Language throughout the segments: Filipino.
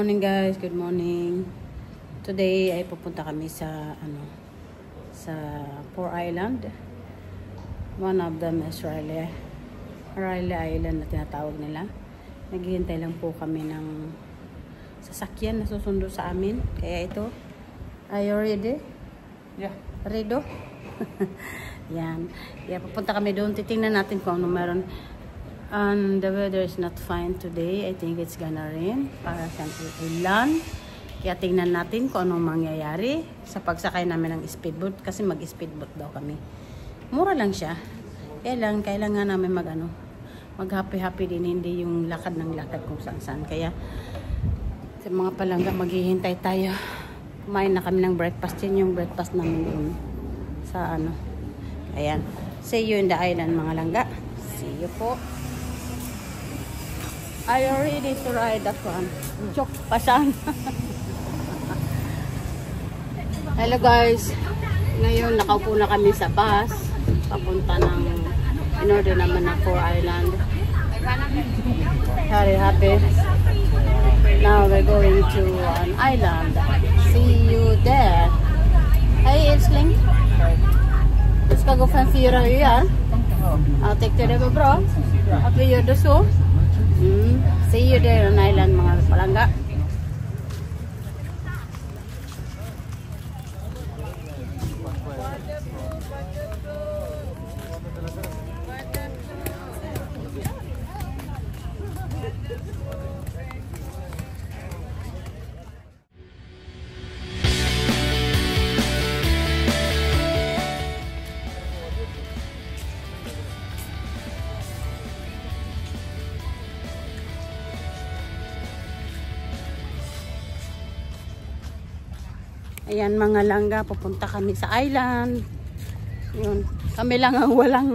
morning guys, good morning. Today ay pupunta kami sa sa Four Island. One of them is Riley Island na tinatawag nila. Naghihintay lang po kami ng sasakyan na susundo sa amin. Kaya ito, are you ready? Yeah. Redo? Yan. Yeah, pupunta kami doon. Titingnan natin kung ano meron. And the weather is not fine today. I think it's gonna rain. Para siyang ulan. Kaya tingnan natin kung anong mangyayari sa pagsakay namin ng speedboat. Kasi mag-speedboat daw kami. Mura lang siya. Kaya lang, kailangan namin mag-happy-happy din. Hindi yung lakad ng lakad kung saan-saan. Kaya sa mga palangga, maghihintay tayo. Kumain na kami ng breakfast. Yun yung breakfast namin doon. Sa Ayan. See you in the island, mga langga. See you po. Are you ready to ride that one? Chok, pasan. Hello guys. Ngayon, nakaupo na kami sa bus. Papunta ng, in order naman ng Four Island. Very happy. Now we're going to an island. See you there. Hey, Isling. Let's go for fyra öar. Jag tyckte det var bra att vi gjorde så. See you there on island, mga palangga. Ayan mga langga, pupunta kami sa island. Yun. Kami lang ang walang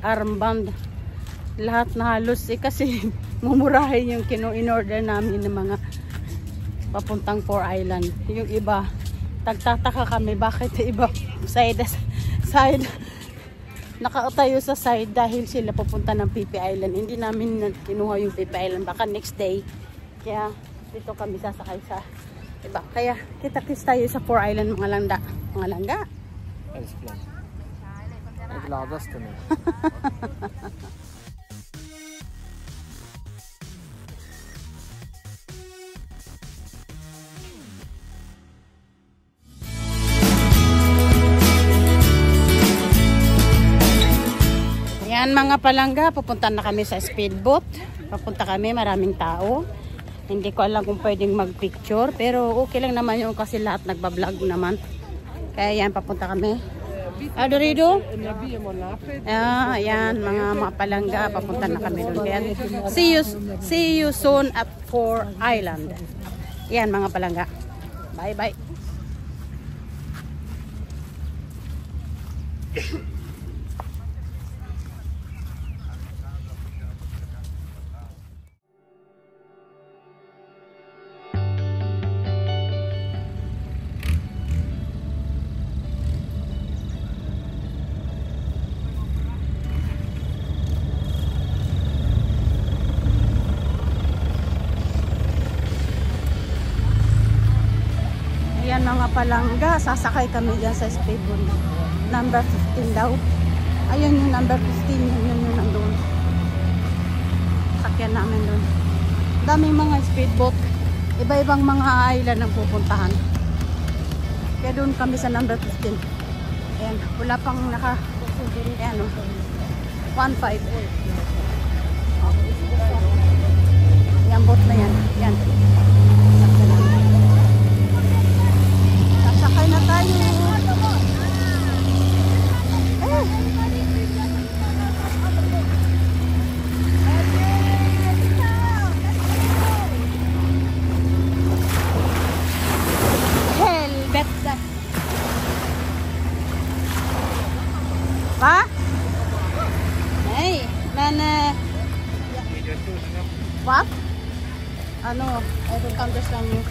armband. Lahat na halos kasi mumurahin yung in-order namin ng mga papuntang Four Island. Yung iba, tagtataka kami bakit iba side nakatayo sa side dahil sila pupunta ng PP Island. Hindi namin kinuha yung PP Island, baka next day. Kaya dito kami sasakay sa iba. Kaya kita-kits tayo sa Four Island, mga langga. Mga langga. Älskling. Jag är gladaste nu. Ayan mga palangga, pupunta na kami sa speedboat. Papunta kami, maraming tao. Hindi ko alam kung pwedeng mag-picture. Pero okay lang naman yun kasi lahat nagbablog naman. Kaya yan, papunta kami. Adorido? Ayan, mga palangga. Papunta na kami doon. Kaya, see you soon at Four Island. Yan, mga palangga. Bye-bye. Ayan mga palangga, sasakay kami dyan sa speedboat. Number 15 daw. Ayun yung number 15, yun nandun. Sakyan namin dun. Daming mga speedboat. Iba-ibang mga island ang pupuntahan. Kaya dun kami sa number 15. Ayan, wala pang ayan o. 1.5. Ayan, boat na yan. Ayan. Sakay na tayo. Helvete. Va? Nej, men what? Ano, I don't understand you.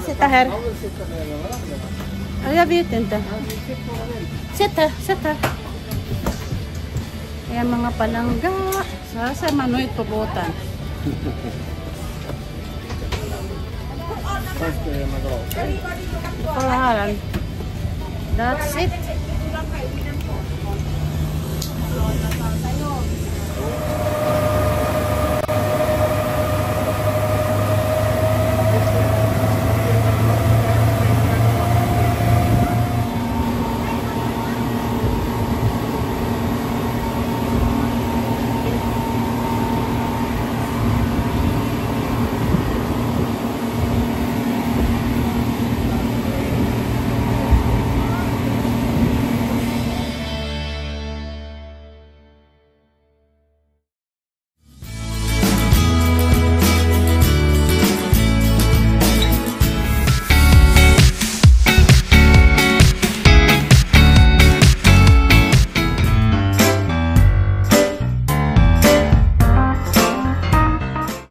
sitta här. Ja, jag vet inte. Sitt här. Ayan mga palangga. Sa Manoy på båten. Palaharan. That's it.